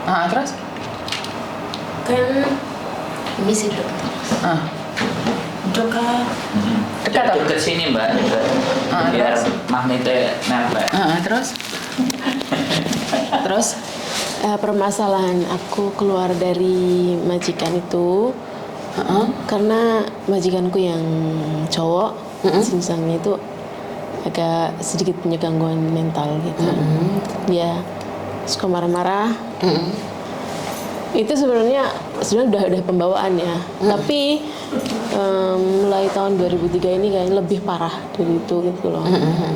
Terus? Kan misi dok. Dok dekat sini mbak, biar magnetnya nempel. Terus? Permasalahan aku keluar dari majikan itu karena majikanku yang cowok, singsangnya itu agak sedikit punya gangguan mental gitu. Dia suka marah-marah. Itu sebenarnya udah pembawaan ya. Tapi mulai tahun 2003 ini kayaknya lebih parah dari itu gitu loh.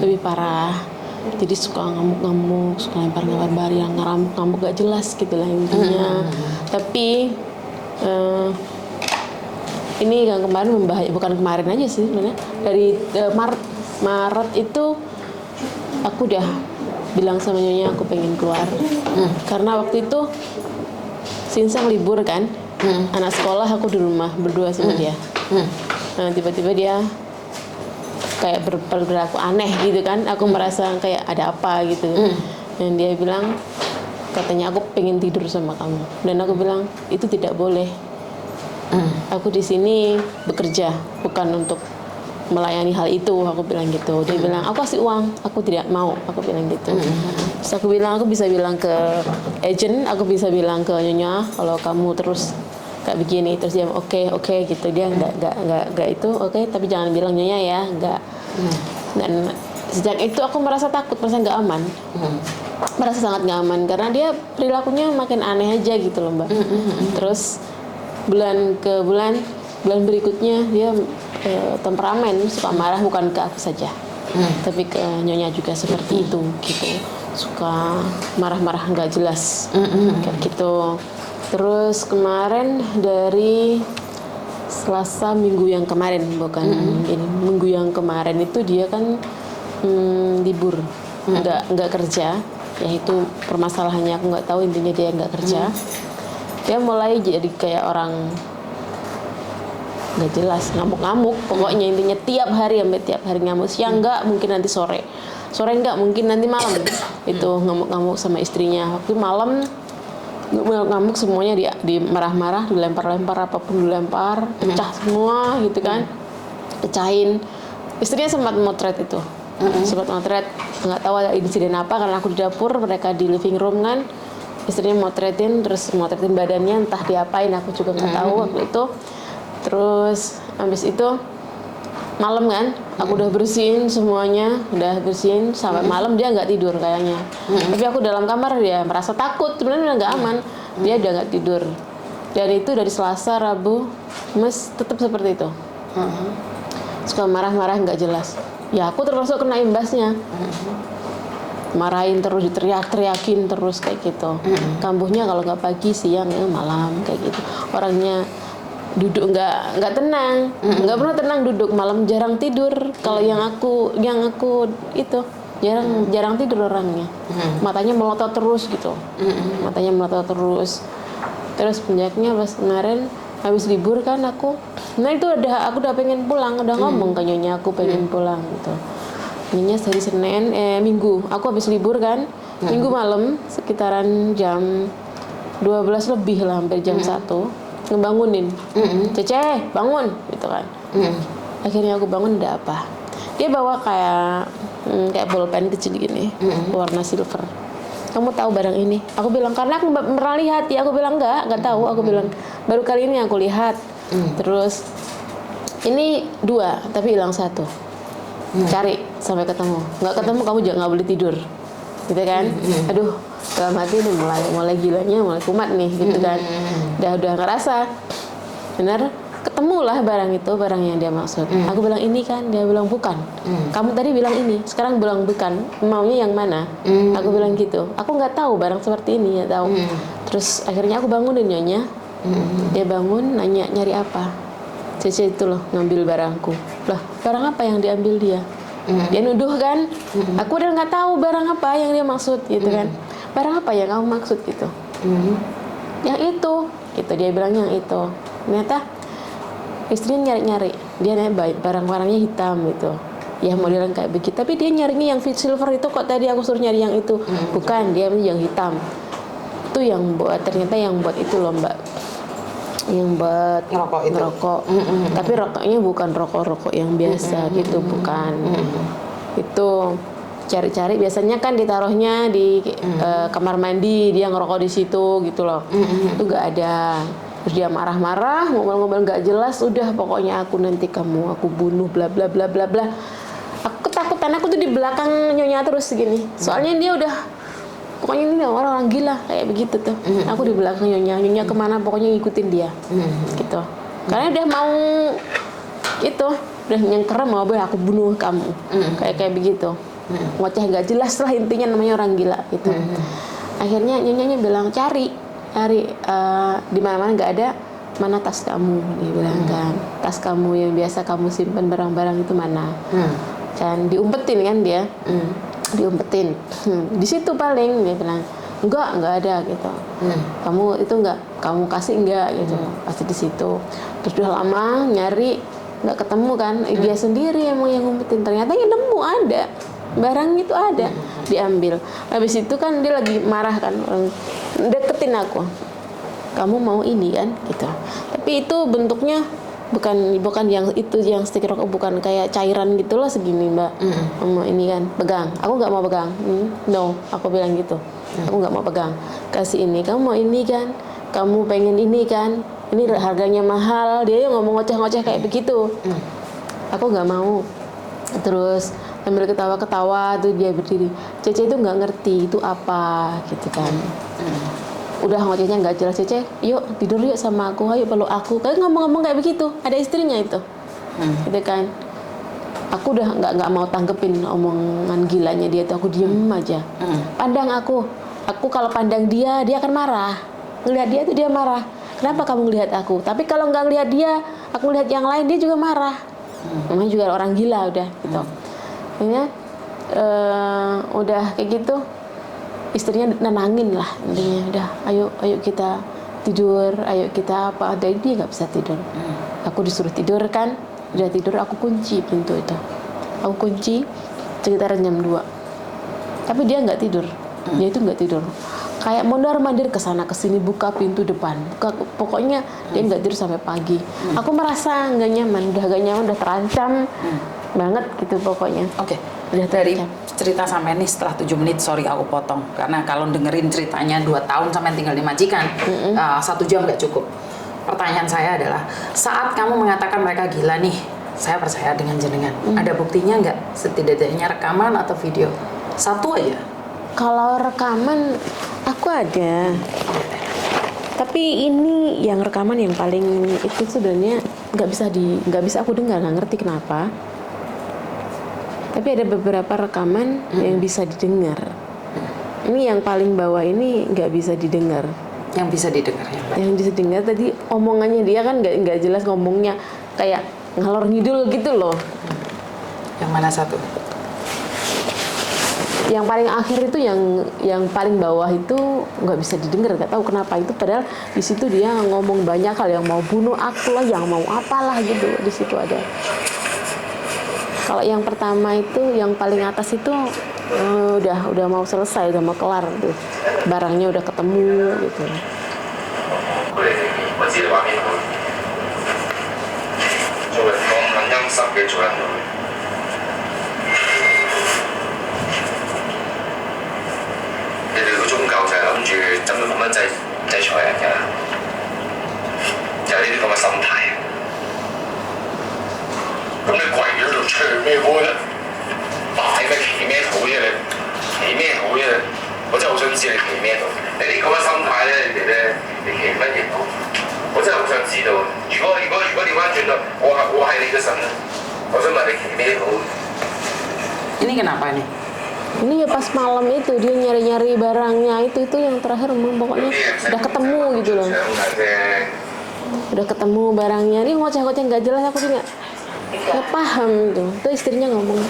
Lebih parah. Jadi suka ngamuk-ngamuk, suka lempar-lempar barang, ngamuk gak jelas gitu lah intinya. Tapi ini yang kemarin membahaya, bukan kemarin aja sih sebenarnya. Dari Maret itu aku udah bilang sama nyonya aku pengen keluar. Karena waktu itu Sinsang libur kan, anak sekolah, aku di rumah berdua sama dia. Nah tiba-tiba dia kayak berperilaku aneh gitu kan, aku merasa kayak ada apa gitu. Dan dia bilang, katanya aku pengen tidur sama kamu. Dan aku bilang itu tidak boleh. Aku di sini bekerja, bukan untuk melayani hal itu, aku bilang gitu. Dia bilang, aku kasih uang, aku tidak mau, aku bilang gitu. Terus aku bilang, aku bisa bilang ke agent, aku bisa bilang ke nyonya kalau kamu terus kayak begini. Terus dia oke gitu. Dia enggak itu oke, tapi jangan bilang nyonya ya, enggak. Dan sejak itu aku merasa takut, merasa enggak aman. Merasa sangat enggak aman karena dia perilakunya makin aneh aja gitu loh, Mbak. Terus bulan berikutnya dia temperamen, suka marah bukan ke aku saja, tapi ke nyonya juga seperti itu gitu, suka marah-marah nggak jelas kayak gitu. Terus kemarin dari Selasa minggu yang kemarin, bukan ini, minggu yang kemarin itu dia kan libur, nggak kerja, ya itu permasalahannya, aku nggak tahu, intinya dia nggak kerja. Dia mulai jadi kayak orang nggak jelas, ngamuk-ngamuk pokoknya, intinya tiap hari ngamuk. Siang nggak, mungkin nanti sore nggak, mungkin nanti malam itu ngamuk-ngamuk sama istrinya. Waktu malam ngamuk semuanya, di marah-marah, dilempar-lempar, apapun dilempar, pecah semua gitu kan, pecahin. Istrinya sempat motret itu, nggak tahu ada insiden apa karena aku di dapur, mereka di living room kan. Istrinya motretin badannya, entah diapain, aku juga nggak tahu waktu itu. Terus habis itu malam kan, aku udah bersihin semuanya, sampai malam dia nggak tidur kayaknya. Tapi aku dalam kamar, dia merasa takut, sebenarnya nggak aman, dia udah nggak tidur. Dan itu dari Selasa, Rabu, Mas tetap seperti itu. Suka marah-marah nggak jelas. Ya aku termasuk kena imbasnya. Marahin terus, diteriak-teriakin terus kayak gitu. Kambuhnya kalau nggak pagi, siang, ya malam kayak gitu. Orangnya duduk nggak tenang, nggak pernah tenang duduk, malam jarang tidur. Kalau yang aku itu jarang tidur orangnya. Matanya melotot terus gitu. Terus puncaknya pas kemarin habis libur kan aku udah pengen pulang, udah ngomong ke nyonya aku pengen pulang gitu. Ininya dari Senin, Minggu, aku habis libur kan, Minggu malam sekitaran jam 12 lebih lah, hampir jam 1, ngebangunin, Cece bangun gitu kan. Akhirnya aku bangun, ada apa? Dia bawa kayak bolpen kecil gini, warna silver. Kamu tahu barang ini? Aku bilang karena aku pernah lihat ya. Aku bilang nggak tahu. Aku bilang baru kali ini aku lihat. Terus ini 2 tapi hilang 1. Cari sampai ketemu. Nggak ketemu kamu juga nggak boleh tidur, gitu kan? Aduh, dalam hati udah mulai gilanya, mulai kumat nih, gitu kan? Udah ngerasa benar. Ketemulah barang yang dia maksud. Aku bilang ini kan, dia bilang bukan. Kamu tadi bilang ini, sekarang bilang bukan. Maunya yang mana? Aku bilang gitu. Aku nggak tahu barang seperti ini, nggak tahu. Terus akhirnya aku bangunin nyonya. Dia bangun, nanya nyari apa? Cece itu loh ngambil barangku. Lah, barang apa yang diambil dia? Dia nuduh kan? Aku udah nggak tahu barang apa yang dia maksud, gitu kan? Barang apa yang kamu maksud gitu? Yang itu, gitu dia bilang yang itu. Ternyata istrinya nyari-nyari, dia nanya barang-barangnya hitam gitu. Ya modelan kayak begitu, tapi dia nyarinya yang silver itu kok, tadi aku suruh nyari yang itu. Bukan, dia yang hitam. itu yang ternyata yang buat itu loh Mbak, yang buat ngerokok. Tapi rokoknya bukan rokok yang biasa gitu, bukan. Itu cari-cari, biasanya kan ditaruhnya di kamar mandi, dia ngerokok di situ gitu loh. Itu nggak ada. Terus dia marah-marah, ngomel-ngomel nggak jelas, udah pokoknya aku nanti aku bunuh bla bla bla bla bla. Aku ketakutan, aku tuh di belakang nyonya terus gini. Soalnya dia udah, pokoknya ini orang gila kayak begitu tuh. Aku di belakang nyonya kemana pokoknya ngikutin dia, gitu. Karena udah mau itu, udah nyengker mau aku bunuh kamu, kayak begitu. Ngoceh nggak jelas lah, intinya namanya orang gila gitu. Akhirnya nyonyanya bilang cari di mana-mana nggak ada, mana tas kamu, dia bilang kan, tas kamu yang biasa kamu simpan barang-barang itu mana. Dan diumpetin kan dia, diumpetin di situ paling, dia bilang enggak ada gitu. Kamu itu enggak, kamu kasih enggak gitu, pasti di situ. Terus udah lama nyari nggak ketemu kan, dia sendiri emang yang ngumpetin, ternyata yang nemu ada barang itu, ada diambil. Habis itu kan dia lagi marah kan, deketin aku, kamu mau ini kan gitu. Tapi itu bentuknya bukan yang itu, yang stick rokok, bukan kayak cairan gitu loh segini Mbak. Mau ini kan, pegang, aku nggak mau pegang. No, aku bilang gitu, aku nggak mau pegang. Kasih ini, kamu mau ini kan, kamu pengen ini kan, ini harganya mahal. Dia yang ngomong ngoceh-ngoceh kayak begitu. Aku nggak mau. Terus sambil ketawa-ketawa tuh dia berdiri. Cece itu nggak ngerti itu apa gitu kan. Udah ngocehnya nggak jelas. Cece, yuk tidur yuk sama aku, ayo peluk aku. Kayak ngomong-ngomong kayak begitu. Ada istrinya itu, gitu kan. Aku udah nggak mau tanggepin omongan gilanya dia tuh. Aku diem aja. Pandang aku kalau pandang dia akan marah. Ngelihat dia tuh dia marah. Kenapa kamu ngelihat aku? Tapi kalau nggak ngelihat dia, aku ngelihat yang lain, dia juga marah. Namanya juga orang gila udah gitu. Akhirnya udah kayak gitu, istrinya nenangin lah intinya, udah ayo kita tidur, ayo kita apa. Jadi dia nggak bisa tidur. Aku disuruh tidur kan, udah tidur aku kunci pintu itu, aku kunci sekitar jam 2. Tapi dia nggak tidur, dia itu nggak tidur, kayak mondar-mandir kesana kesini, buka pintu depan, pokoknya dia nggak tidur sampai pagi. Aku merasa nggak nyaman, udah terancam banget gitu pokoknya. Oke. Udah dari cerita sampai nih setelah 7 menit, sorry aku potong, karena kalau dengerin ceritanya 2 tahun sampai tinggal di majikan, 1 jam nggak cukup. Pertanyaan saya adalah, saat kamu mengatakan mereka gila nih, saya percaya dengan jenengan, ada buktinya nggak? Setidaknya rekaman atau video? Satu aja. Kalau rekaman aku ada, tapi ini yang rekaman yang paling itu sebenarnya nggak bisa aku dengar, nggak ngerti kenapa. Tapi ada beberapa rekaman yang bisa didengar. Ini yang paling bawah ini nggak bisa didengar. Yang bisa didengar ya, Mbak? Yang bisa didengar tadi omongannya dia kan nggak jelas ngomongnya, kayak ngalor ngidul gitu loh. Yang mana satu? Yang paling akhir itu yang paling bawah itu nggak bisa didengar, nggak tahu kenapa itu, padahal di situ dia ngomong banyak hal, yang mau bunuh aku lah, yang mau apalah gitu, di situ ada. Kalau yang pertama itu, yang paling atas itu udah mau selesai, udah mau kelar tuh, barangnya udah ketemu gitu. Ini kenapa nih? Ini ya pas malam itu dia nyari-nyari barangnya itu yang terakhir pokoknya udah ketemu gitu loh. Udah ketemu barangnya, ini ngoceh-ngoceh nggak jelas, aku juga nggak paham gitu. Itu istrinya ngomong.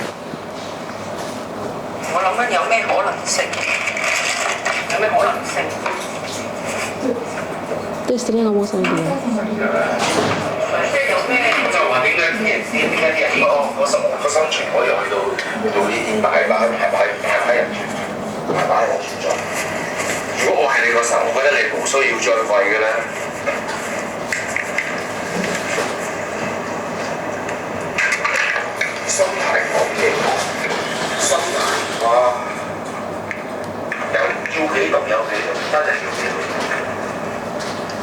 Itu istrinya ngomong sama dia. 如果我係你個時候，我覺得你冇需要再為嘅啦。心態講嘢，心態啊，有幾咁有幾咁，真係要幾咁，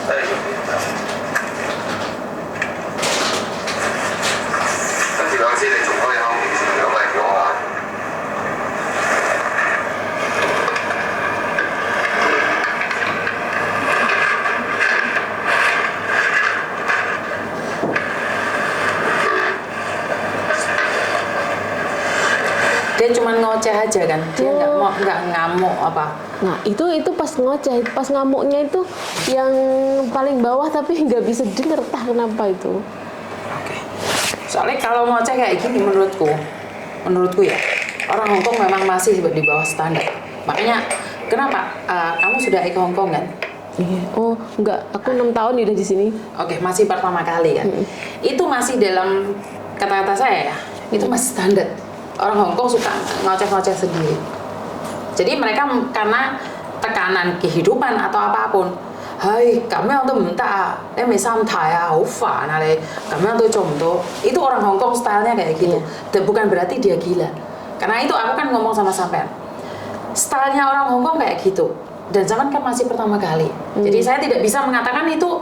真係要幾咁。跟住我知你仲可以喺面前咁嚟咗我。Dia cuma ngoceh aja kan, dia nggak ngamuk apa. Nah itu pas ngoceh, pas ngamuknya itu yang paling bawah tapi nggak bisa denger, entah kenapa itu. Oke. Soalnya kalau ngoceh kayak gini menurutku ya, orang Hongkong memang masih di bawah standar. Makanya kenapa kamu sudah ke Hongkong kan? Iya. Oh enggak, aku 6 tahun udah di sini. Oke, masih pertama kali kan? Itu masih dalam kata-kata saya ya, itu masih standar. Orang Hongkong suka ngoceh-ngoceh sendiri. Jadi mereka karena tekanan kehidupan atau apapun, hai, kami untuk minta, samtai ya, ufa, nale, kami untuk contoh. Itu orang Hongkong stylenya kayak gitu. Dan bukan berarti dia gila. Karena itu aku kan ngomong sama sampean. Stylenya orang Hongkong kayak gitu. Dan zaman kan masih pertama kali. Jadi saya tidak bisa mengatakan itu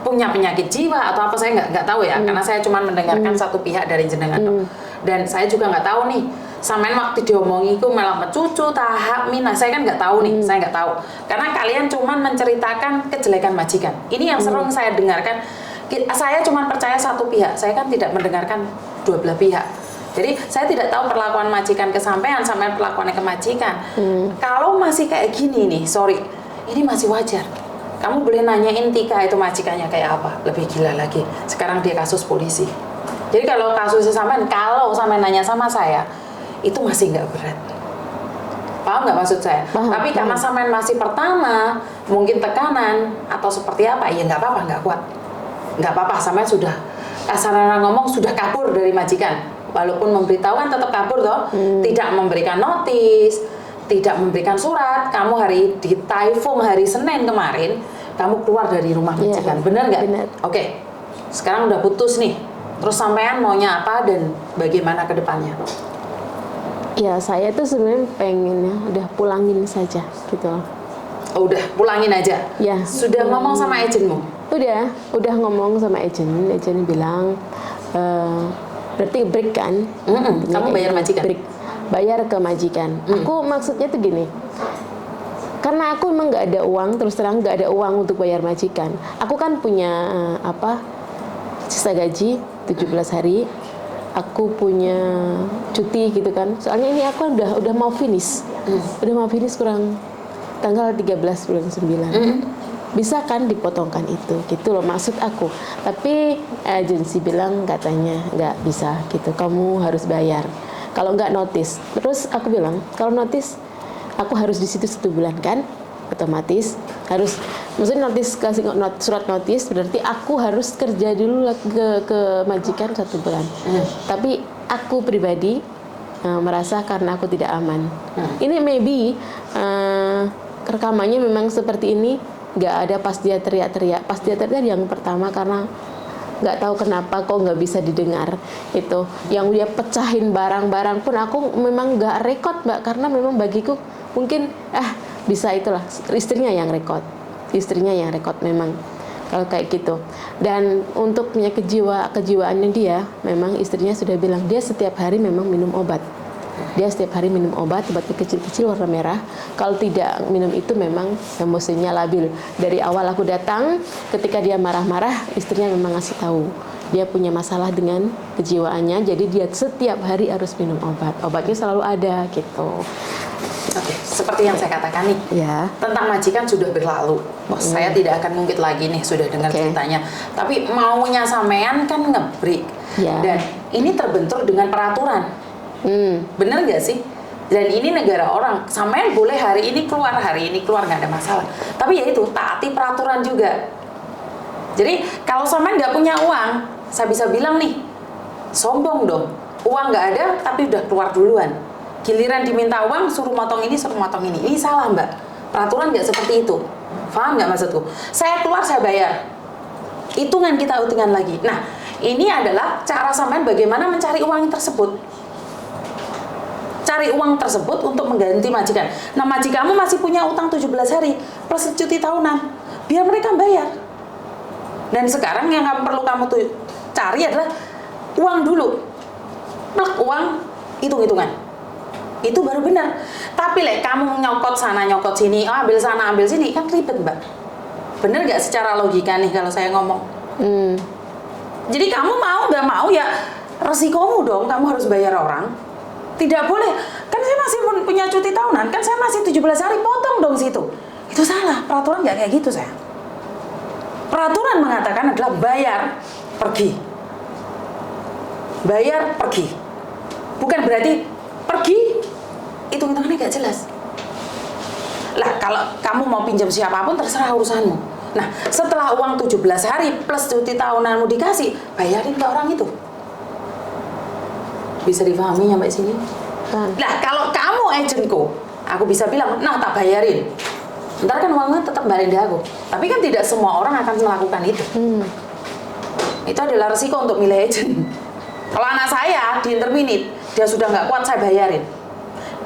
punya penyakit jiwa atau apa, saya nggak tahu ya. Karena saya cuma mendengarkan satu pihak dari jenengan. Dan saya juga nggak tahu nih, sampean waktu diomongi itu malah cucu tahap minah, saya kan nggak tahu nih, saya nggak tahu. Karena kalian cuma menceritakan kejelekan majikan. Ini yang sering saya dengarkan. Saya cuma percaya satu pihak, saya kan tidak mendengarkan dua belah pihak. Jadi saya tidak tahu perlakuan majikan ke sampean, sampean perlakuannya ke majikan. Kalau masih kayak gini nih, sorry, ini masih wajar. Kamu boleh nanyain Tika itu majikannya kayak apa, lebih gila lagi. Sekarang dia kasus polisi. Jadi kalau kasusnya sampean, kalau sampean nanya sama saya, itu masih nggak berat. Paham nggak maksud saya? Tapi karena sampean masih pertama, mungkin tekanan atau seperti apa, ya nggak apa-apa, nggak kuat. Nggak apa-apa, sampean sudah, kasar ngomong sudah kabur dari majikan. Walaupun memberitahu kan tetap kabur toh, tidak memberikan notis, tidak memberikan surat. Kamu hari di Taifung hari Senin kemarin, kamu keluar dari rumah majikan, benar nggak? Benar. Oke, sekarang udah putus nih. Terus sampean maunya apa dan bagaimana ke depannya? Ya saya tuh sebenarnya pengennya udah pulangin saja gitu loh. Oh, udah pulangin aja? Ya. Sudah ngomong sama agenmu? Udah ngomong sama agen bilang berarti break kan? Kamu bayar majikan? Break, bayar ke majikan. Aku maksudnya tuh gini, karena aku emang nggak ada uang, terus terang nggak ada uang untuk bayar majikan. Aku kan punya sisa gaji 17 hari, aku punya cuti gitu kan. Soalnya ini aku udah mau finish, kurang tanggal 13 bulan 9. Bisa kan dipotongkan itu, gitu loh maksud aku. Tapi agensi bilang katanya nggak bisa gitu, kamu harus bayar. Kalau nggak notice. Terus aku bilang kalau notice, aku harus di situ 1 bulan kan, otomatis harus. Maksudnya notis, kasih surat notis berarti aku harus kerja dulu ke majikan 1 bulan. Tapi aku pribadi merasa karena aku tidak aman. Ini maybe rekamannya memang seperti ini, nggak ada pas dia teriak-teriak. Pas dia teriak yang pertama karena nggak tahu kenapa kok nggak bisa didengar itu. Yang dia pecahin barang-barang pun aku memang nggak rekod mbak, karena memang bagiku mungkin bisa itulah istrinya yang rekod. Istrinya yang rekod memang kalau kayak gitu. Dan untuk punya kejiwaannya dia, memang istrinya sudah bilang dia setiap hari memang minum obat. Dia setiap hari minum obatnya kecil-kecil warna merah. Kalau tidak minum itu memang emosinya labil. Dari awal aku datang, ketika dia marah-marah, istrinya memang ngasih tahu dia punya masalah dengan kejiwaannya. Jadi dia setiap hari harus minum obat. Obatnya selalu ada gitu. Oke, seperti yang saya katakan nih, tentang majikan sudah berlalu. Saya tidak akan ngungkit lagi nih, sudah dengar ceritanya. Tapi maunya sampean kan ngebreak. Dan ini terbentur dengan peraturan. Bener nggak sih? Dan ini negara orang, sampean boleh hari ini keluar nggak ada masalah. Tapi ya itu taati peraturan juga. Jadi kalau sampean nggak punya uang, saya bisa bilang nih, sombong dong. Uang nggak ada, tapi udah keluar duluan. Giliran diminta uang, suruh motong ini. Ini salah mbak. Peraturan nggak seperti itu. Paham nggak maksudku? Saya keluar, saya bayar. Hitungan kita hitungan lagi. Nah, ini adalah cara sampean bagaimana mencari uang tersebut. Cari uang tersebut untuk mengganti majikan. Nah, majikanmu masih punya utang 17 hari plus cuti tahunan. Biar mereka bayar. Dan sekarang yang perlu kamu tuh cari adalah uang dulu. Plek uang, hitung-hitungan. Itu baru benar. Tapi kamu nyokot sana nyokot sini, ambil sana ambil sini, kan ribet, Mbak. Bener nggak secara logika nih kalau saya ngomong? Jadi kamu mau nggak mau ya resikomu dong, kamu harus bayar orang. Tidak boleh, kan saya masih punya cuti tahunan, kan saya masih 17 hari, potong dong situ. Itu salah, peraturan nggak kayak gitu saya. Peraturan mengatakan adalah bayar, pergi. Bayar, pergi. Bukan berarti pergi, hitung-hitungannya nggak jelas. Lah, kalau kamu mau pinjam siapapun terserah urusanmu. Nah, setelah uang 17 hari plus cuti tahunanmu dikasih, bayarin ke orang itu. Bisa difahami sampai sini? Nah, kalau kamu agentku, aku bisa bilang, nah tak bayarin. Ntar kan uangnya tetap balik di aku. Tapi kan tidak semua orang akan melakukan itu. Itu adalah resiko untuk milih agent. Kalau anak saya di interminit, dia sudah nggak kuat, saya bayarin.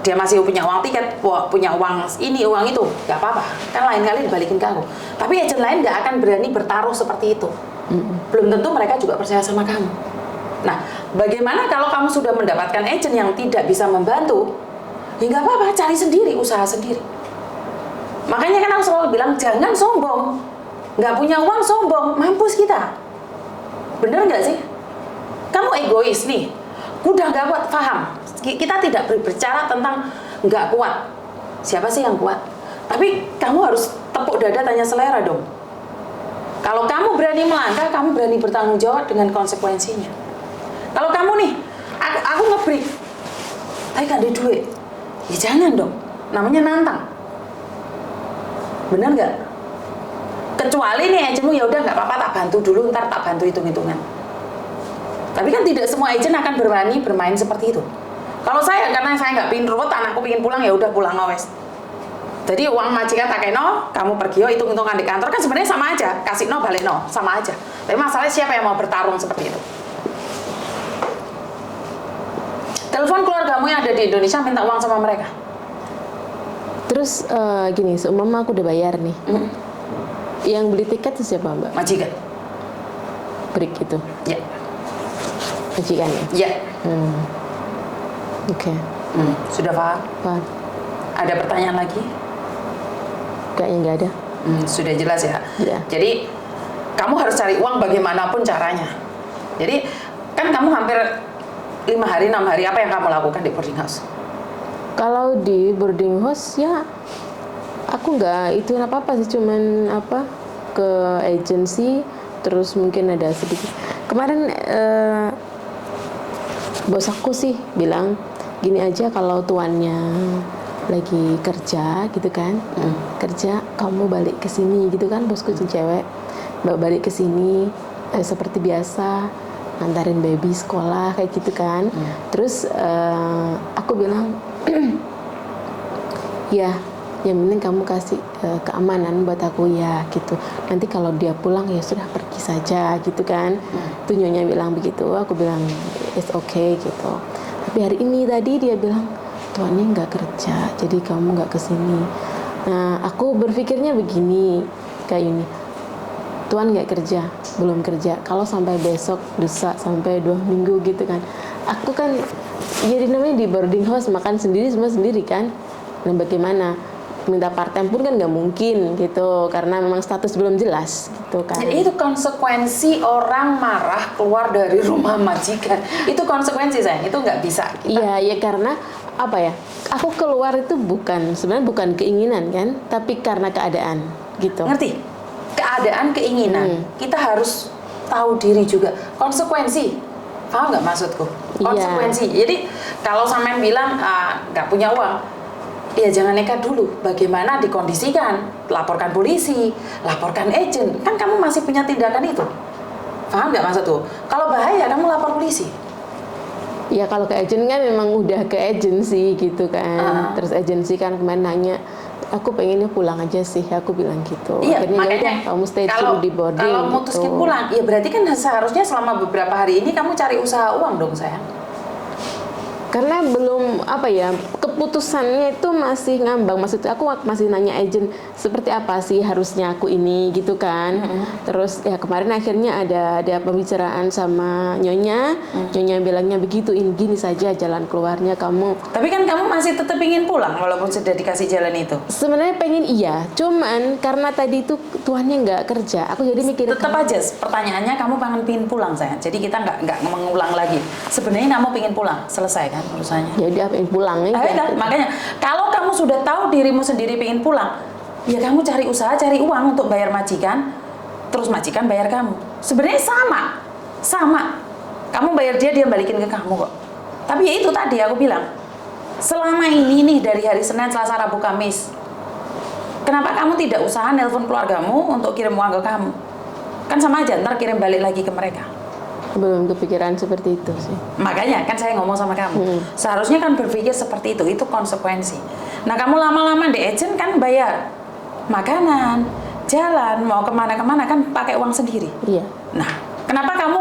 Dia masih punya uang tiket, punya uang ini, uang itu, nggak apa-apa. Kan lain kali dibalikin ke aku. Tapi agent lain nggak akan berani bertaruh seperti itu. Belum tentu mereka juga percaya sama kamu. Nah, bagaimana kalau kamu sudah mendapatkan agent yang tidak bisa membantu? Ya nggak apa-apa, cari sendiri, usaha sendiri. Makanya kan aku selalu bilang, jangan sombong. Nggak punya uang sombong, mampus kita. Bener nggak sih? Kamu egois nih, udah nggak kuat, paham. Kita tidak berbicara tentang nggak kuat. Siapa sih yang kuat? Tapi kamu harus tepuk dada tanya selera dong. Kalau kamu berani melangkah, kamu berani bertanggung jawab dengan konsekuensinya. Kalau kamu nih, aku nge-break, tapi gak ada duit, ya jangan dong. Namanya nantang. Bener nggak? Kecuali nih agentmu ya udah nggak apa-apa, tak bantu dulu, ntar tak bantu hitung-hitungan. Tapi kan tidak semua agent akan berani bermain seperti itu. Kalau saya, karena saya nggak pingin ruwet, anakku pingin pulang, ya udah pulang wes. Jadi uang majikan tak keno, kamu pergi hitung-hitungan di kantor, kan sebenarnya sama aja, kasih no balik no, sama aja. Tapi masalahnya siapa yang mau bertarung seperti itu? Telepon keluargamu yang ada di Indonesia, minta uang sama mereka. Terus gini, seumpama aku udah bayar nih, yang beli tiket itu siapa, Mbak? Majikan. Break itu? Ya. Majikan ya? Ya. Oke. Sudah paham? Paham. Ada pertanyaan lagi? Kayaknya nggak ada. Sudah jelas ya? Ya. Jadi kamu harus cari uang bagaimanapun caranya. Jadi kan kamu hampir 5 hari, 6 hari, apa yang kamu lakukan di boarding house? Kalau di boarding house ya aku nggak itu apa-apa sih, cuman ke agensi, terus mungkin ada sedikit. Kemarin bos aku sih bilang gini aja, kalau tuannya lagi kerja gitu kan, kerja kamu balik ke sini gitu kan, bosku tuh cewek, balik ke sini seperti biasa, ngantarin baby sekolah kayak gitu kan. Terus aku bilang ya yang penting kamu kasih keamanan buat aku ya gitu, nanti kalau dia pulang ya sudah pergi saja gitu kan. Tuh nyonya bilang begitu, aku bilang it's okay gitu. Tapi hari ini tadi dia bilang tuannya nggak kerja, jadi kamu nggak kesini. Nah aku berpikirnya begini, kayak ini, tuan nggak kerja, belum kerja, kalau sampai besok, lusa, sampai 2 minggu gitu kan, aku kan jadi namanya di boarding house makan sendiri, semua sendiri kan. Nah bagaimana, minta part time pun kan nggak mungkin gitu, karena memang status belum jelas gitu kan. Jadi itu konsekuensi orang marah keluar dari rumah majikan. Itu konsekuensi sayang, itu nggak bisa. Iya, ya karena apa ya, aku keluar itu sebenarnya bukan keinginan kan, tapi karena keadaan gitu. Ngerti? Keadaan, keinginan. Kita harus tahu diri juga. Konsekuensi. Paham nggak maksudku? Konsekuensi. Jadi kalau sampean bilang nggak punya uang, ya jangan nekat dulu. Bagaimana dikondisikan? Laporkan polisi, laporkan agent. Kan kamu masih punya tindakan itu. Paham nggak maksudku? Kalau bahaya, kamu lapor polisi. Ya kalau ke agent kan memang udah ke agensi gitu kan. Terus agensi kan kemarin nanya Aku pengennya pulang aja sih, aku bilang gitu. Iya, Akhirnya makanya yaudah, kamu stay dulu di boarding. kalau mutuskin gitu. pulang, ya berarti kan seharusnya selama beberapa hari ini kamu cari usaha uang dong sayang. Karena belum apa ya, keputusannya itu masih ngambang. Maksudnya aku masih nanya agent seperti apa sih harusnya aku ini gitu kan. Terus ya kemarin akhirnya ada pembicaraan sama Nyonya. Nyonya bilangnya begitu, ini gini saja jalan keluarnya kamu. Tapi kan kamu masih tetap ingin pulang walaupun sudah dikasih jalan itu. Sebenarnya pengen iya, cuman karena tadi itu tuannya nggak kerja, aku jadi mikir Tetap aja pertanyaannya kamu pingin pulang sayang. Jadi kita nggak mengulang lagi. Sebenarnya kamu pingin pulang, selesai kan urusannya. jadi apa yang pulang aja. Ayo, makanya kalau kamu sudah tahu dirimu sendiri pingin pulang, ya kamu cari usaha, cari uang untuk bayar majikan, terus majikan bayar kamu. Sebenarnya sama. Kamu bayar dia balikin ke kamu kok. Tapi ya itu tadi aku bilang, selama ini nih dari hari Senin, Selasa, Rabu, Kamis, kenapa kamu tidak usaha nelpon keluargamu untuk kirim uang ke kamu? Kan sama aja, ntar kirim balik lagi ke mereka. Belum kepikiran seperti itu sih. Makanya kan saya ngomong sama kamu, seharusnya kan berpikir seperti itu konsekuensi. Nah kamu lama-lama di agent kan bayar makanan, jalan, mau kemana-kemana kan pakai uang sendiri. Iya. Nah kenapa kamu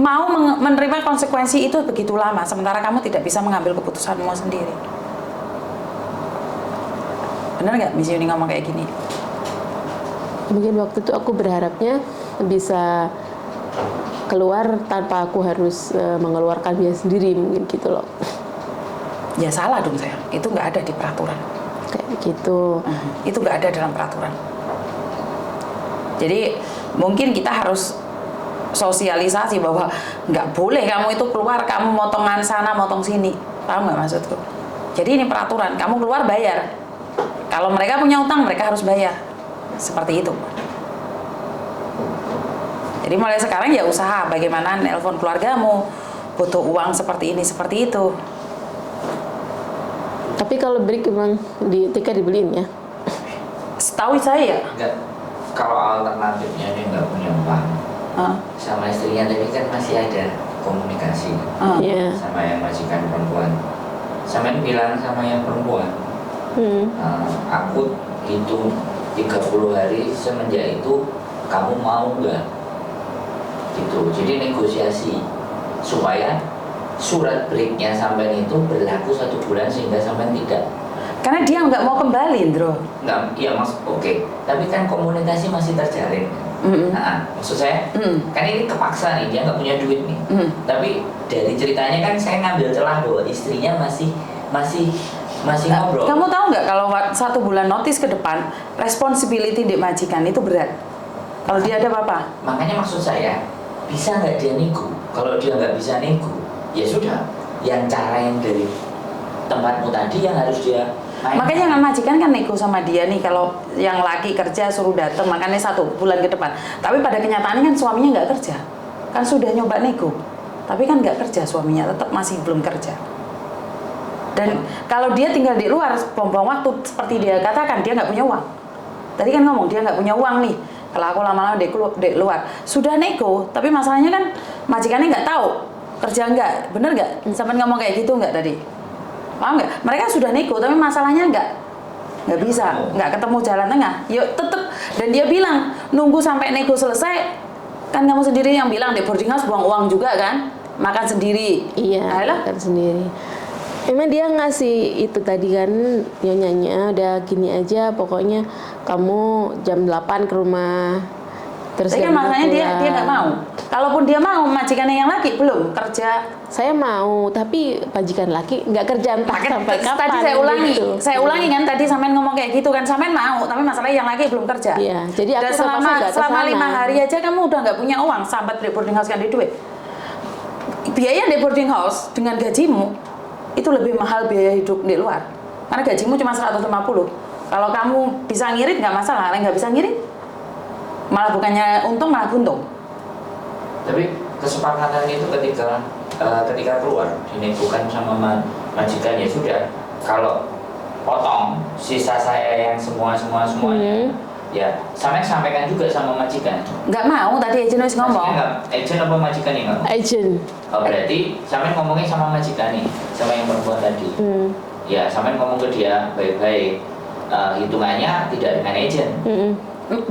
mau menerima konsekuensi itu begitu lama, sementara kamu tidak bisa mengambil keputusanmu sendiri? Bener nggak Miss Yuni ngomong kayak gini? Mungkin waktu itu aku berharapnya bisa keluar tanpa aku harus mengeluarkan biaya sendiri mungkin gitu loh. Ya salah dong sayang, itu nggak ada di peraturan. Kayak gitu. Itu nggak ada dalam peraturan. Jadi mungkin kita harus sosialisasi bahwa nggak boleh kamu itu keluar, kamu motongan sana, motong sini. Paham nggak maksudku? Jadi ini peraturan, kamu keluar bayar. Kalau mereka punya utang, mereka harus bayar. Seperti itu. Jadi mulai sekarang ya usaha bagaimana nelpon keluargamu, butuh uang seperti ini, seperti itu. Tapi kalau break emang tiket dibeliin ya? Setahu saya ya. Enggak. Kalau alternatifnya dia nggak punya uang, sama istrinya tadi kan masih ada komunikasi Iya. sama yang majikan perempuan. Sama yang bilang sama yang perempuan, aku hitung 30 hari semenjak itu kamu mau nggak? Gitu. Jadi negosiasi supaya surat breaknya sampai itu berlaku 1 bulan sehingga sampai tidak. Karena dia nggak mau kembali, Indro. Nggak, iya mas, oke. Tapi kan komunikasi masih terjalin. Nah, maksud saya, kan ini kepaksa nih, dia nggak punya duit nih. Tapi dari ceritanya kan saya ngambil celah bahwa istrinya masih ngobrol. Kamu tahu nggak kalau 1 bulan notice ke depan, responsibility di majikan itu berat. Kalau dia ada apa-apa? Makanya maksud saya, bisa nggak dia nego? Kalau dia nggak bisa nego, ya sudah. Yang cara yang dari tempatmu tadi yang harus dia main. Makanya yang majikan kan nego sama dia nih, kalau yang laki kerja suruh datang, makanya 1 bulan ke depan. Tapi pada kenyataannya kan suaminya nggak kerja, kan sudah nyoba nego, tapi kan nggak kerja suaminya, tetap masih belum kerja. Dan kalau dia tinggal di luar, buang-buang waktu seperti dia katakan, dia nggak punya uang. Tadi kan ngomong dia nggak punya uang nih. Kalau aku lama-lama di luar, sudah nego, tapi masalahnya kan majikannya nggak tahu kerja nggak, bener nggak? Sampai ngomong kayak gitu nggak tadi? Paham nggak? Mereka sudah nego, tapi masalahnya nggak bisa, nggak ketemu jalan tengah. Yuk tetep, dan dia bilang nunggu sampai nego selesai. Kan kamu sendiri yang bilang di boarding house buang uang juga kan, makan sendiri. Iya, Ayolah. makan sendiri. Emang dia ngasih itu tadi kan nyonyanya udah gini aja, pokoknya kamu jam 8 ke rumah. Terus Tapi kan masalahnya dia nggak mau. Kalaupun dia mau, majikannya yang laki belum kerja. Saya mau, tapi majikan laki nggak kerja entah sampai kapan. Tadi gitu. saya ulangi kan tadi Samen ngomong kayak gitu kan, Samen mau, tapi masalahnya yang laki belum kerja. Iya, jadi aku dan terpaksa nggak selama kesana. 5 hari aja kamu udah nggak punya uang, sambat di boarding house kan di duit. Biaya di boarding house dengan gajimu itu lebih mahal biaya hidup di luar. Karena gajimu cuma 150. Kalau kamu bisa ngirit nggak masalah, kalau nggak bisa ngirit malah bukannya untung malah buntung. Tapi kesepakatan itu ketika keluar dinegokan sama majikan, ya sudah. Kalau potong sisa saya yang semuanya, ya sampaikan juga sama majikan. Nggak mau, tadi agent harus ngomong. Agent apa majikan yang ngomong? Agent. Oh, berarti sampai ngomongnya sama majikan nih, sama yang perempuan tadi. Ya, sampai ngomong ke dia baik-baik. hitungannya tidak dengan agent.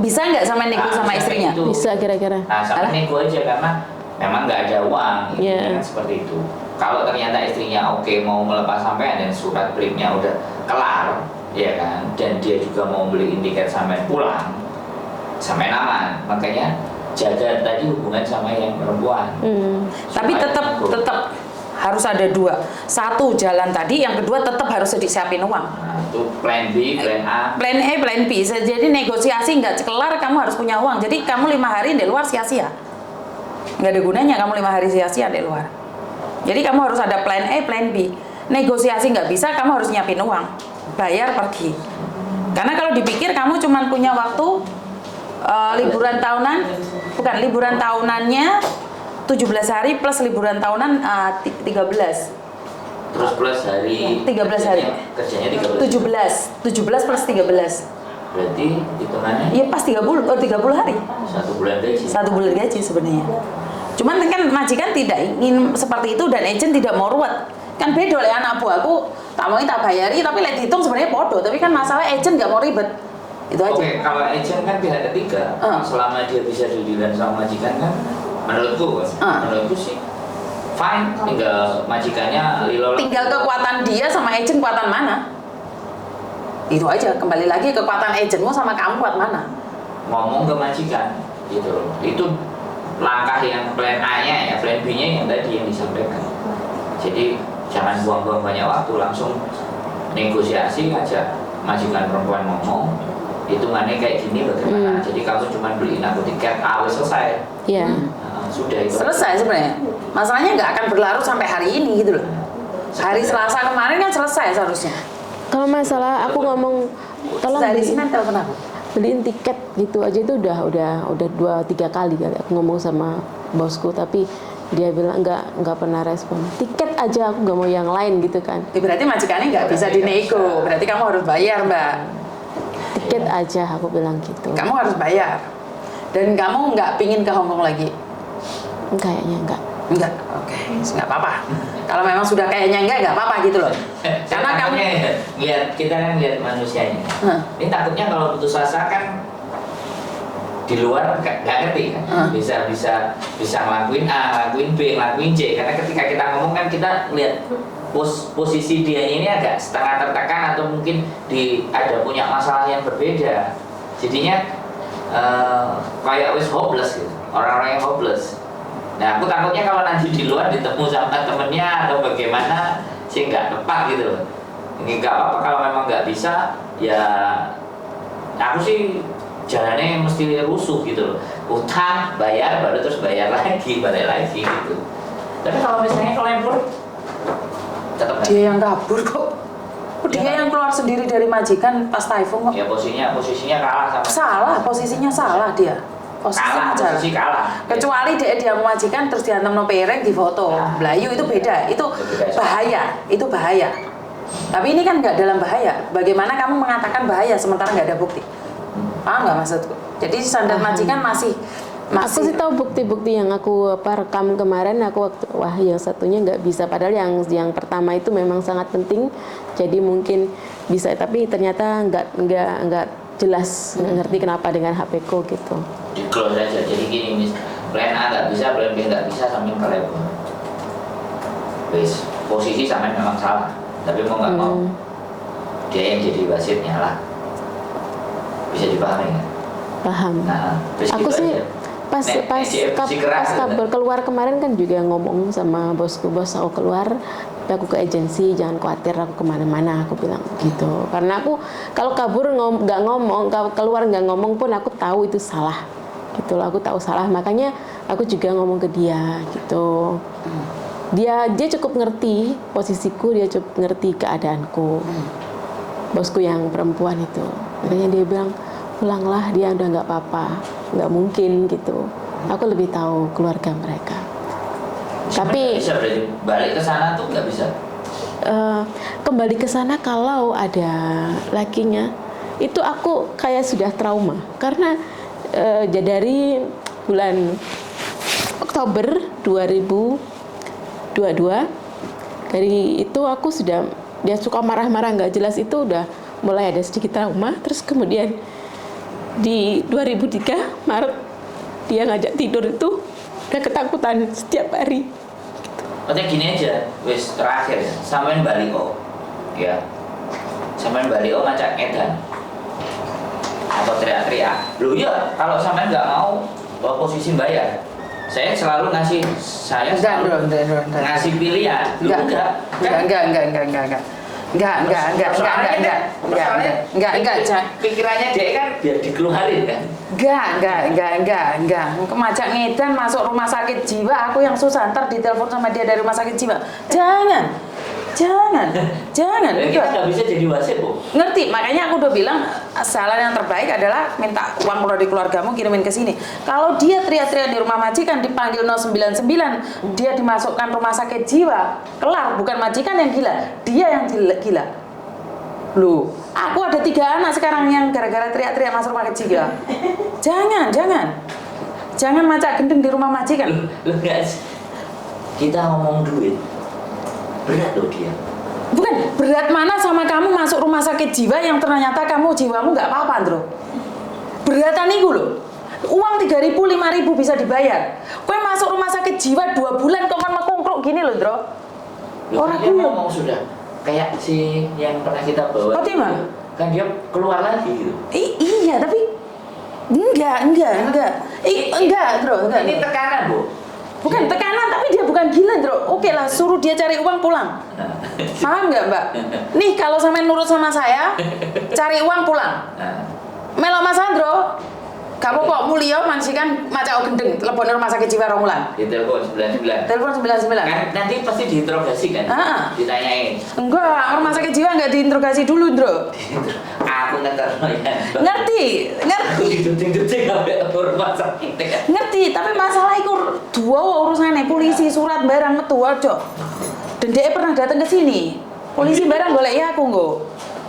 Bisa nggak sama nego sama Bisa istrinya? itu. Bisa kira-kira. Nah, sama nego aja karena memang nggak ada uang, Iya. kan seperti itu. Kalau ternyata istrinya oke mau melepas sampean dan surat briefnya udah kelar, ya kan, dan dia juga mau beliin tiket sampean pulang, sampean aman. Makanya jaga tadi hubungan sama yang perempuan. Tapi Supaya nego. tetap harus ada dua. Satu jalan tadi, yang kedua tetap harus disiapin uang. Nah, itu plan B, plan A. Plan A, plan B. Jadi negosiasi nggak kelar, kamu harus punya uang. Jadi kamu 5 hari di luar sia-sia. Nggak ada gunanya kamu 5 hari sia-sia di luar. Jadi kamu harus ada plan A, plan B. Negosiasi nggak bisa, kamu harus nyiapin uang. Bayar, pergi. Karena kalau dipikir kamu cuma punya waktu liburan tahunan, bukan liburan tahunannya 17 hari plus liburan tahunan 13. Terus plus hari 13 hari. Kerjanya 17 plus 13. Berarti hitungannya Iya pas 30 hari. 1 bulan gaji. 1 bulan gaji sebenarnya. Cuman kan majikan tidak ingin seperti itu dan agent tidak mau ruwet. Kan beda oleh anak buahku, tak mau tak bayari tapi lihat hitung sebenarnya bodoh. Tapi kan masalah agent nggak mau ribet. Itu aja. Oke, kalau agent kan pihak ketiga, selama dia bisa didirikan sama majikan kan, menurutku sih fine. Tinggal majikannya lilo. Tinggal kekuatan dia sama agent kuatan mana. Itu aja, kembali lagi kekuatan agentmu sama kamu kuat mana. Ngomong ke majikan, gitu loh. Itu langkah yang plan A-nya ya, plan B-nya yang tadi yang disampaikan. Jadi jangan buang-buang banyak waktu, langsung negosiasi aja. Majikan perempuan ngomong, hitungannya kayak gini bagaimana. Jadi kamu cuma beliin aku tiket, selesai. Iya. Sudah itu. Selesai sebenarnya. Masalahnya nggak akan berlarut sampai hari ini gitu loh. Hari Selasa kemarin kan selesai seharusnya. Kalau masalah aku ngomong tolong Hari beliin, Senin telepon aku. beliin tiket gitu aja itu udah 2-3 kali kali aku ngomong sama bosku, tapi dia bilang nggak pernah respon. Tiket aja aku nggak mau yang lain gitu kan. Berarti majikannya nggak bisa dinego. Berarti kamu harus bayar, Mbak. Tiket aja aku bilang gitu. Kamu harus bayar. Dan kamu nggak pingin ke Hongkong lagi? Kayaknya enggak. Enggak, oke, nggak apa-apa. Kalau memang sudah kayaknya nggak apa-apa gitu loh. Karena kamu kita kan lihat manusianya. Ini takutnya kalau putus asa kan di luar nggak ngerti kan. Bisa ngelakuin A, ngelakuin B, ngelakuin C. Karena ketika kita ngomong kan kita lihat posisi dia ini agak setengah tertekan atau mungkin ada punya masalah yang berbeda. Jadinya kayak wis hopeless gitu. Orang-orang yang hopeless. Nah, aku takutnya kalau nanti di luar ditemu sama temennya atau bagaimana sih nggak tepat gitu loh. Ini nggak apa-apa kalau memang nggak bisa, ya aku sih jalannya mesti rusuh gitu loh. Utang, bayar, baru terus bayar lagi, balik lagi gitu. Tapi kalau misalnya kelempur, tetap dia yang kabur kok. Dia yang keluar sendiri dari majikan pas typhoon kok. ya posisinya kalah sama. Salah, posisinya salah dia. Posisi kalah. Kecuali dia memajikan terus dihantam no piring di foto. Belayu itu beda, itu bahaya. Tapi ini kan nggak dalam bahaya. Bagaimana kamu mengatakan bahaya sementara nggak ada bukti? Paham nggak maksudku? Jadi standar majikan masih. Aku sih tahu bukti-bukti yang aku rekam kemarin. Aku yang satunya nggak bisa. Padahal yang pertama itu memang sangat penting. Jadi mungkin bisa, tapi ternyata nggak jelas, nggak ngerti kenapa dengan HP-ku gitu. Di close aja. Jadi gini, plan A nggak bisa, plan B nggak bisa, sambil kelempur. Posisi sampai memang salah, tapi mau nggak mau dia yang jadi wasitnya lah. Bisa dipahami nggak? Paham. Nah, aku sih aja. pas kabar keluar kemarin kan juga ngomong sama bosku, bos aku keluar, aku ke agensi, jangan khawatir aku kemana-mana, aku bilang gitu. Karena aku kalau kabur nggak ngomong, keluar nggak ngomong pun aku tahu itu salah, gitu loh. Aku tahu salah, makanya aku juga ngomong ke dia gitu. Dia cukup ngerti posisiku, dia cukup ngerti keadaanku. Bosku yang perempuan itu, makanya dia bilang pulanglah, dia udah nggak apa-apa, nggak mungkin gitu. Aku lebih tahu keluarga mereka. Tapi bisa berarti balik ke sana tuh nggak bisa. Kembali ke sana kalau ada lakinya, itu aku kayak sudah trauma karena dari bulan Oktober 2022 dari itu aku sudah, dia suka marah-marah nggak jelas itu udah mulai ada sedikit trauma. Terus kemudian di 2003 Maret dia ngajak tidur itu udah ketakutan setiap hari. Maksudnya gini aja, wis terakhir ya, sampean balik ya, sampean balik ngajak edan atau teriak-teriak. Loh ya, kalau sampean nggak mau posisi bayar, saya selalu ngasih ngasih pilihan. Enggak. Pikirannya dia kan biar dikeluarin kan. Enggak. Kemajak ngedan masuk rumah sakit jiwa, aku yang susah ntar ditelepon sama dia dari rumah sakit jiwa. Jangan. Kita nggak bisa jadi wasit, Bu. Ngerti, makanya aku udah bilang salah yang terbaik adalah minta uang dari keluargamu kirimin ke sini. Kalau dia teriak-teriak di rumah majikan dipanggil 099, dia dimasukkan rumah sakit jiwa, kelar, bukan majikan yang gila, dia yang gila. Loh, aku ada 3 anak sekarang yang gara-gara teriak-teriak masuk rumah sakit jiwa. Jangan macak gendeng di rumah majikan. Loh guys, kita ngomong duit, berat loh dia. Bukan, berat mana sama kamu masuk rumah sakit jiwa yang ternyata kamu jiwamu nggak apa-apa, Andro. Beratan itu loh. Uang 3.000, 5.000 bisa dibayar. Kowe masuk rumah sakit jiwa 2 bulan kok kan mekungkruk gini loh, Andro. Orang dia ngomong sudah kayak si yang pernah kita bawa. Fatima? Kan dia keluar lagi gitu. Iya, tapi enggak, Andro, enggak. Ini tekanan, Bu. Bukan tekanan, tapi dia bukan gila, Andro. Oke lah, suruh dia cari uang pulang. Paham nggak, Mbak? Nih, kalau sampai nurut sama saya, cari uang pulang. Melo Mas Andro, kamu kok mulia mansikan macak gendeng, telepon rumah sakit jiwa Romulan. Di telepon 99. Telepon 99. Kan nanti pasti diinterogasi kan? Ditanyain. Enggak, rumah sakit jiwa enggak diinterogasi dulu, Ndro. Aku ngeterno ya. Ngerti. Aku diduting-duting sampai rumah sakit. Ngerti, tapi masalah itu dua urusannya polisi surat barang metu aja. Dan dia pernah datang ke sini. Polisi barang golek ya aku nggo.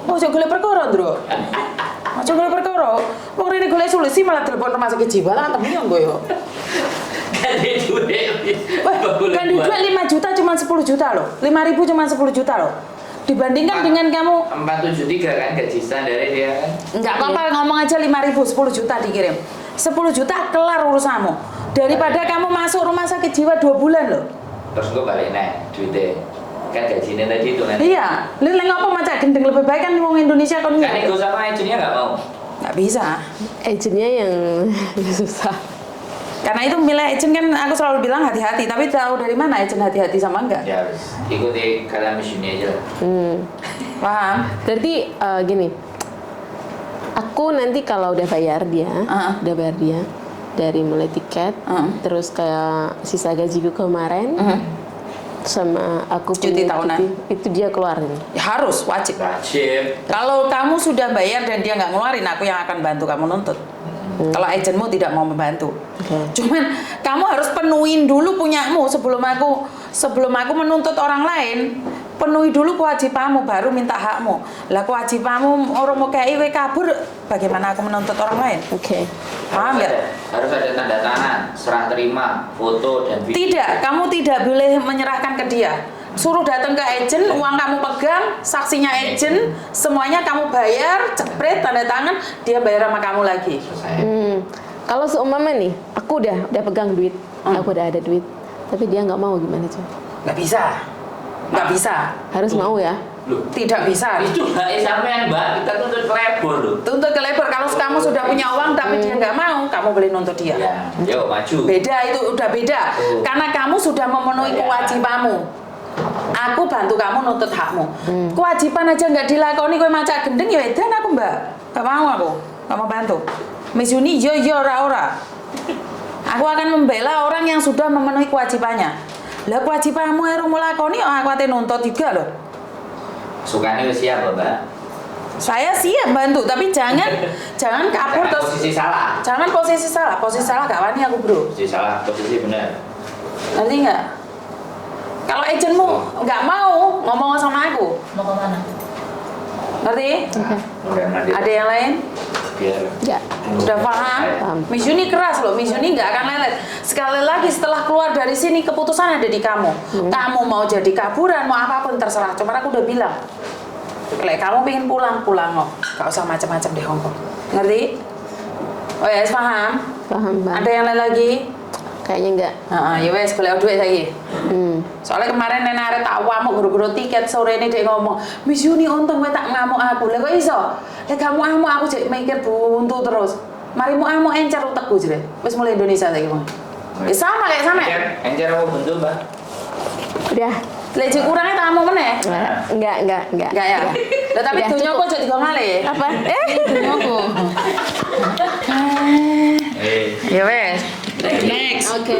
Ojo golek perkara, Ndro. Ojo golek perkara. Wong rene golek solusi malah telepon rumah sakit jiwa lah ketemu yo nggo yo. Kan duit. Kan duit 5 juta cuma 10 juta loh. 5.000 cuma 10 juta loh. Dibandingkan dengan kamu 473 kan gaji standarnya dia kan. enggak apa-apa ngomong aja 5.000, 10 juta dikirim. 10 juta kelar urusanmu. Daripada kamu masuk rumah sakit jiwa 2 bulan loh. Terus gue balik naik duitnya. Kan gajinya tadi itu kan. Iya, lu ngapa macak gendeng lebih baik kan wong Indonesia kan Kan ego sama agennya nggak mau. Nggak bisa. Agennya yang susah. Karena itu milih agent kan aku selalu bilang hati-hati, tapi tahu dari mana agent hati-hati sama enggak? Ya harus ikuti kalian misinya aja. Paham? Berarti gini, aku nanti kalau udah bayar dia, dari mulai tiket, terus kayak sisa gajiku kemarin, sama aku Cuti punya tahunan. itu dia keluarin. Ya, harus wajib. Kalau kamu sudah bayar dan dia nggak ngeluarin, aku yang akan bantu kamu nuntut. Kalau agentmu tidak mau membantu, cuman kamu harus penuhin dulu punyamu sebelum aku menuntut orang lain. Penuhi dulu kewajibanmu baru minta hakmu. Lah kewajibanmu orang mau kayak kabur, bagaimana aku menuntut orang lain? Paham nggak? Harus ada tanda tangan, serah terima, foto dan video. Tidak, kamu tidak boleh menyerahkan ke dia. Suruh datang ke agent, uang kamu pegang, saksinya agent, semuanya kamu bayar, cepret, tanda tangan, dia bayar sama kamu lagi. Kalau seumpama nih, aku udah pegang duit, aku udah ada duit, tapi dia nggak mau gimana coba? Nggak bisa. Harus mau ya? Loh, Tidak bisa. itu hak sampean, Mbak. Kita tuntut ke labor loh. Tuntut ke labor, kalau kamu sudah punya uang tapi dia nggak mau, kamu boleh nuntut dia. Ya, yuk maju. Beda, itu udah beda. Karena kamu sudah memenuhi kewajibanmu. Aku bantu kamu nuntut hakmu. Kewajiban aja nggak dilakoni, kowe macak gendeng ya edan aku, Mbak. Gak mau aku, gak mau bantu. Miss Yuni, yo ora. Aku akan membela orang yang sudah memenuhi kewajibannya. Lah kewajibanmu harus melakoni, aku ate nuntut juga loh. Sukanya udah siap loh, Mbak. Saya siap bantu, tapi jangan kabur Jangan terus. posisi salah. Jangan posisi salah gak wani aku, Bro. Posisi salah, posisi benar. Ngerti nggak? Kalau agentmu nggak mau ngomong sama aku, Mau ke mana? ngerti? Nanti Ada yang lain? biar Ya. Udah paham? Miss Yuni keras loh, Miss Yuni nggak akan lelet. Sekali lagi setelah keluar dari sini keputusan ada di kamu. Kamu mau jadi kaburan, mau apapun terserah. Cuma aku udah bilang, Lek kamu pengen pulang kok. Gak usah macam-macam di Hongkong. Ngerti? Oh ya, paham? Paham, Bang. Ada yang lain lagi? Kayaknya enggak. Ya wes, golek duit saiki. Soalnya kemarin nenek arek tak wamuk guru-guru tiket sore ini dia ngomong, Miss Yuni untung gue tak ngamuk aku. Lah kok iso? Lah kamu amuk aku jadi mikir buntu terus. Mari mu amuk encer utekku jere. Wis mulai Indonesia saiki mah. Ya sama kayak sama. Encer apa bentuk, Mbak? Udah. Lek kurangnya tak amuk meneh. Enggak. Enggak ya. Lah tapi Udah, dunya cukup. kok jadi ngale. Apa? Dunyaku. Eh. Ya wes. Next. Oke.